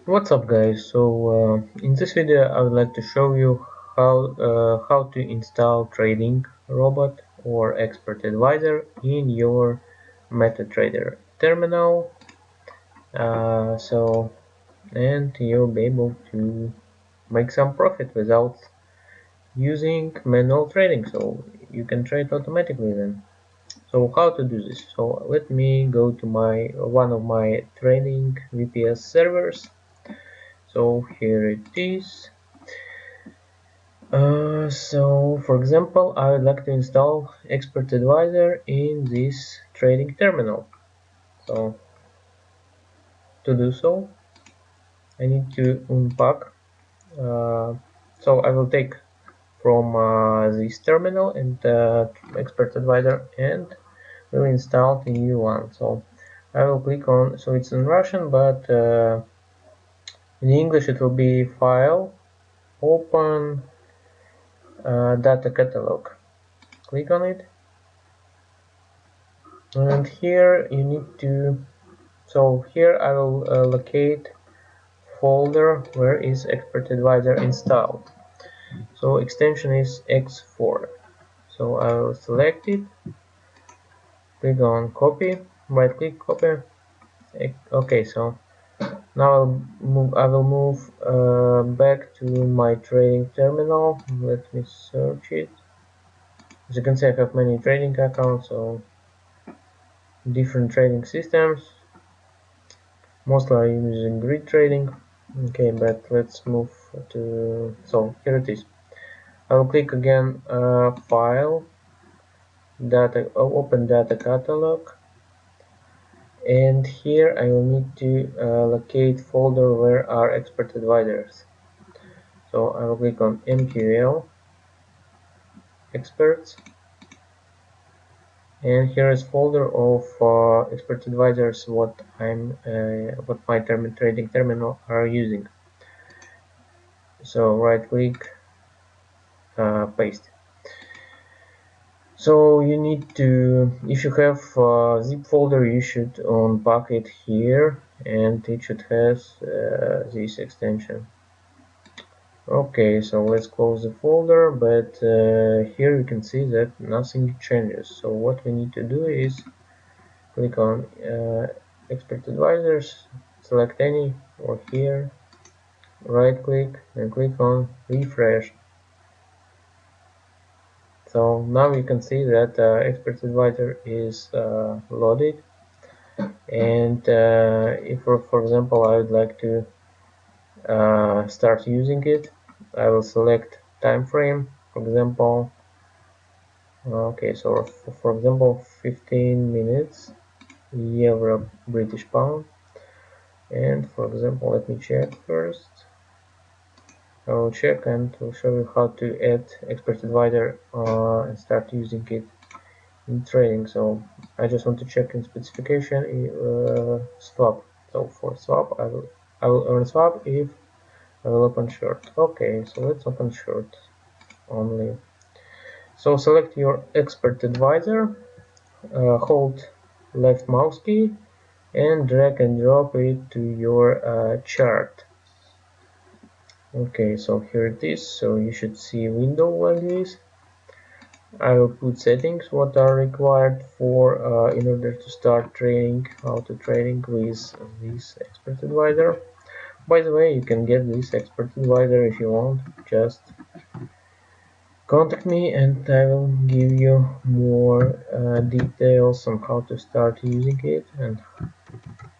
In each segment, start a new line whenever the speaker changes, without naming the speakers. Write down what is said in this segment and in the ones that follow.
What's up guys, in this video I would like to show you how to install trading robot or expert advisor in your MetaTrader terminal, and you'll be able to make some profit without using manual trading, so you can trade automatically then. So how to do this? So let me go to one of my trading VPS servers. So here it is. For example, I would like to install Expert Advisor in this trading terminal. So to do so, I need to unpack. Uh, so I will take from this terminal and Expert Advisor and will install the new one. So I will click on. So it's in Russian, but in English it will be File, Open, Data Catalog. Click on it. And here you need to, so here I will locate folder where is Expert Advisor installed. So extension is X4. So I will select it, click on copy, right click, copy. Okay, so now I will move back to my trading terminal. Let me search it. As you can see, I have many trading accounts, so different trading systems. Mostly I'm using grid trading. Okay, but let's move to, so here it is. I will click again File, Data, Open Data Catalog, and here I will need to locate folder where are Expert Advisors. So I will click on MQL Experts, and here is folder of Expert Advisors what my trading terminal are using. So right click, paste. So you need to, if you have a zip folder, you should unpack it here, and it should have this extension. Okay, so let's close the folder, but here you can see that nothing changes. So what we need to do is click on Expert Advisors, select any, or here, right click and click on refresh. So now you can see that Expert Advisor is loaded, and if for example I would like to start using it, I will select time frame, for example. Okay, so for example 15 minutes, euro, British pound, and for example let me check first. I will check and will show you how to add Expert Advisor and start using it in trading. So I just want to check in specification swap. So for swap I will earn swap if I will open short. Okay, so let's open short only. So select your Expert Advisor, hold left mouse key and drag and drop it to your chart. Okay, so here it is. So you should see a window like this. I will put settings what are required for in order to start trading, how to trading with this Expert Advisor. By the way, you can get this Expert Advisor if you want. Just contact me and I will give you more details on how to start using it and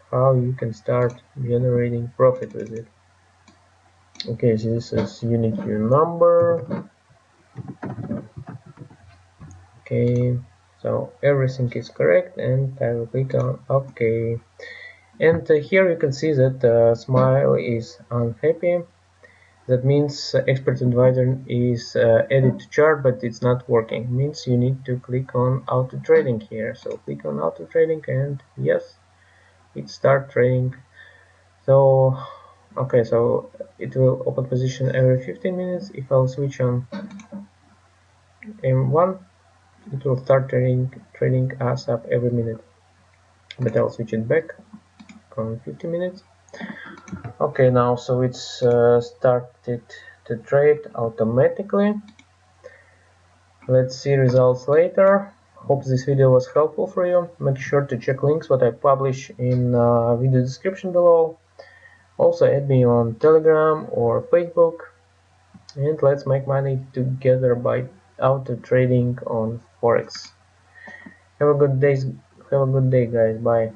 how you can start generating profit with it. Okay, so this is unit queue number. Okay, so everything is correct and I will click on OK. And here you can see that Smile is unhappy. That means Expert Advisor is added to chart, but it's not working. It means you need to click on Auto Trading here. So click on Auto Trading and yes, it start trading. So okay, so it will open position every 15 minutes. If I'll switch on M1, it will start trading us up every minute. But I'll switch it back on 50 minutes. Okay, now so it's started to trade automatically. Let's see results later. Hope this video was helpful for you. Make sure to check links what I publish in video description below. Also add me on Telegram or Facebook, and let's make money together by auto trading on Forex. Have a good day, guys. Bye.